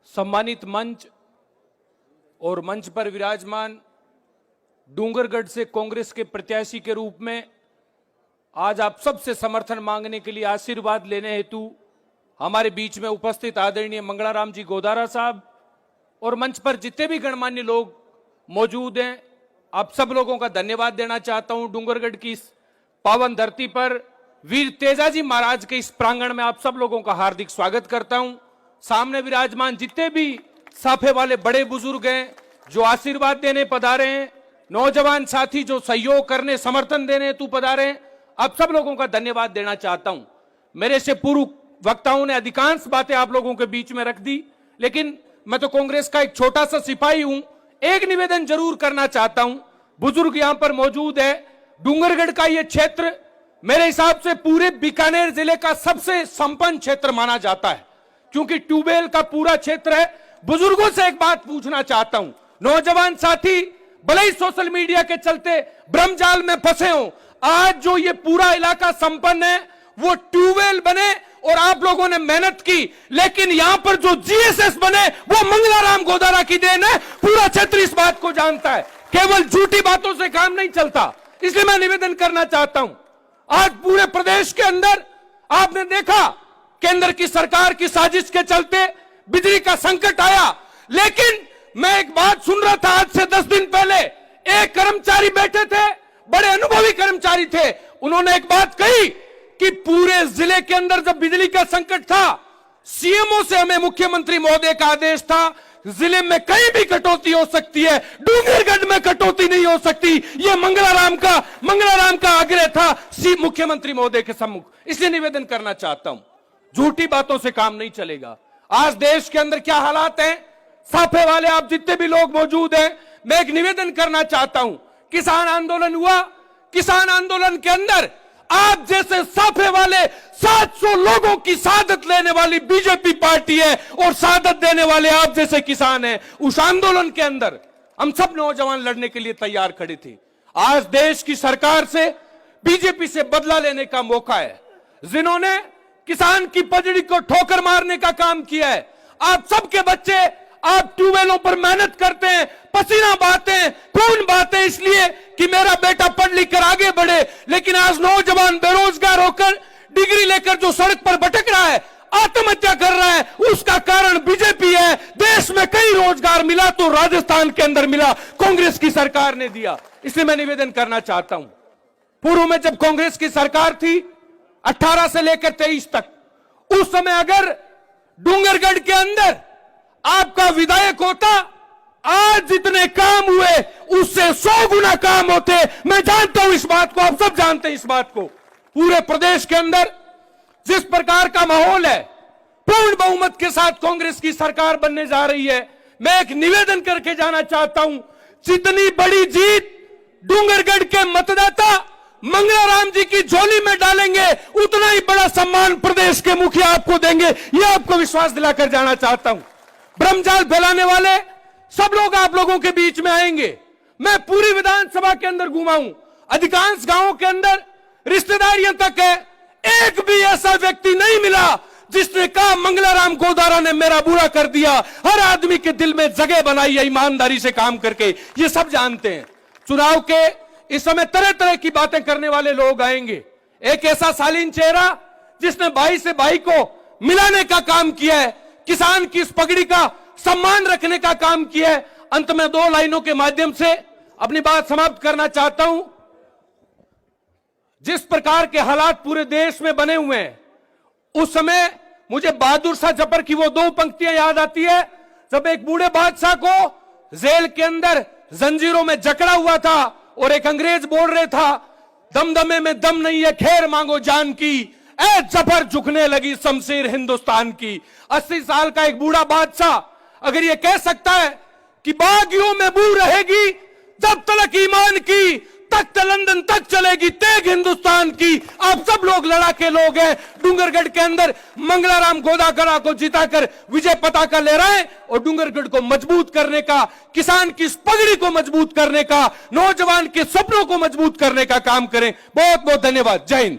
सम्मानित मंच और मंच पर विराजमान डूंगरगढ़ से कांग्रेस के प्रत्याशी के रूप में आज आप सबसे समर्थन मांगने के लिए आशीर्वाद लेने हेतु हमारे बीच में उपस्थित आदरणीय मंगलाराम जी गोदारा साहब और मंच पर जितने भी गणमान्य लोग मौजूद हैं, आप सब लोगों का धन्यवाद देना चाहता हूं। डूंगरगढ़ की इस पावन धरती पर वीर तेजाजी महाराज के इस प्रांगण में आप सब लोगों का हार्दिक स्वागत करता हूं। सामने विराजमान जितने भी साफे वाले बड़े बुजुर्ग हैं जो आशीर्वाद देने पधारे हैं, नौजवान साथी जो सहयोग करने समर्थन देने हेतु पधारे हैं, आप सब लोगों का धन्यवाद देना चाहता हूं। मेरे से पूर्व वक्ताओं ने अधिकांश बातें आप लोगों के बीच में रख दी, लेकिन मैं तो कांग्रेस का एक छोटा सा सिपाही हूं। एक निवेदन जरूर करना चाहता हूं। बुजुर्ग यहां पर मौजूद है। डूंगरगढ़ का यह क्षेत्र मेरे हिसाब से पूरे बीकानेर जिले का सबसे संपन्न क्षेत्र माना जाता है, क्योंकि ट्यूबवेल का पूरा क्षेत्र है। बुजुर्गों से एक बात पूछना चाहता हूं, नौजवान साथी भले ही सोशल मीडिया के चलते भ्रमजाल में फंसे हो, आज जो ये पूरा इलाका संपन्न है वो ट्यूबवेल बने और आप लोगों ने मेहनत की, लेकिन यहां पर जो जीएसएस बने वो मंगलाराम गोदारा की देन है। पूरा क्षेत्र इस बात को जानता है। केवल झूठी बातों से काम नहीं चलता। इसलिए मैं निवेदन करना चाहता हूं, आज पूरे प्रदेश के अंदर आपने देखा केंद्र की सरकार की साजिश के चलते बिजली का संकट आया, लेकिन मैं एक बात सुन रहा था आज से 10 दिन पहले, एक कर्मचारी बैठे थे, बड़े अनुभवी कर्मचारी थे, उन्होंने एक बात कही कि पूरे जिले के अंदर जब बिजली का संकट था, सीएमओ से हमें मुख्यमंत्री महोदय का आदेश था, जिले में कहीं भी कटौती हो सकती है, डूंगरगढ़ में कटौती नहीं हो सकती। यह मंगलाराम का आग्रह था मुख्यमंत्री महोदय के सम्मुख। इसलिए निवेदन करना चाहता हूं, झूठी बातों से काम नहीं चलेगा। आज देश के अंदर क्या हालात हैं, साफे वाले आप जितने भी लोग मौजूद हैं, मैं एक निवेदन करना चाहता हूं। किसान आंदोलन हुआ, किसान आंदोलन के अंदर आप जैसे साफे वाले 700 लोगों की शहादत लेने वाली बीजेपी पार्टी है और शहादत देने वाले आप जैसे किसान हैं। उस आंदोलन के अंदर हम सब नौजवान लड़ने के लिए तैयार खड़े थे। आज देश की सरकार से, बीजेपी से बदला लेने का मौका है, जिन्होंने किसान की पजड़ी को ठोकर मारने का काम किया है। आप सबके बच्चे आप ट्यूबवेलों पर मेहनत करते हैं, पसीना बहाते हैं, खून बहाते हैं इसलिए कि मेरा बेटा पढ़ लिख कर आगे बढ़े, लेकिन आज नौजवान बेरोजगार होकर डिग्री लेकर जो सड़क पर भटक रहा है, आत्महत्या कर रहा है, उसका कारण बीजेपी है। देश में कई रोजगार मिला तो राजस्थान के अंदर मिला, कांग्रेस की सरकार ने दिया। इसलिए मैं निवेदन करना चाहता हूं, पूर्व में जब कांग्रेस की सरकार थी 18 से लेकर 23 तक, उस समय अगर डूंगरगढ़ के अंदर आपका विधायक होता, आज जितने काम हुए उससे 100 गुना काम होते। मैं जानता हूं इस बात को, आप सब जानते हैं इस बात को। पूरे प्रदेश के अंदर जिस प्रकार का माहौल है, पूर्ण बहुमत के साथ कांग्रेस की सरकार बनने जा रही है। मैं एक निवेदन करके जाना चाहता हूं, जितनी बड़ी जीत डूंगरगढ़ के मतदाता मंगलाराम जी की झोली में डालेंगे, उतना ही बड़ा सम्मान प्रदेश के मुखिया आपको देंगे। यह आपको विश्वास दिलाकर जाना चाहता हूं। भ्रमजाल फैलाने वाले सब लोग आप लोगों के बीच में आएंगे। मैं पूरी विधानसभा के अंदर घूमा हूं, अधिकांश गांवों के अंदर रिश्तेदारियां तक है, एक भी ऐसा व्यक्ति नहीं मिला जिसने कहा मंगलाराम गोदारा ने मेरा बुरा कर दिया। हर आदमी के दिल में जगह बनाई है ईमानदारी से काम करके, ये सब जानते हैं। चुनाव के इस समय तरह तरह की बातें करने वाले लोग आएंगे। एक ऐसा शालीन चेहरा जिसने भाई से भाई को मिलाने का काम किया है, किसान की इस पगड़ी का सम्मान रखने का काम किया है। अंत में 2 लाइनों के माध्यम से अपनी बात समाप्त करना चाहता हूं। जिस प्रकार के हालात पूरे देश में बने हुए हैं, उस समय मुझे बहादुर शाह जफर की वो 2 पंक्तियां याद आती है, जब एक बूढ़े बादशाह को जेल के अंदर जंजीरों में जकड़ा हुआ था और एक अंग्रेज बोल रहे था, दमदमे में दम नहीं है, खैर मांगो जान की, ऐ जफर झुकने लगी शमशीर हिंदुस्तान की। 80 साल का एक बूढ़ा बादशाह अगर ये कह सकता है कि बागियों में बू रहेगी जब तलक ईमान की, तख्त लंदन तक चलेगी तेग हिंदुस्तान की। आप सब लोग लड़ाके लोग हैं। डूंगरगढ़ के अंदर मंगलाराम गोदारा को जिताकर विजय पताका ले रहे हैं और डूंगरगढ़ को मजबूत करने का, किसान की पगड़ी को मजबूत करने का, नौजवान के सपनों को मजबूत करने का काम करें। बहुत बहुत धन्यवाद। जय हिंद।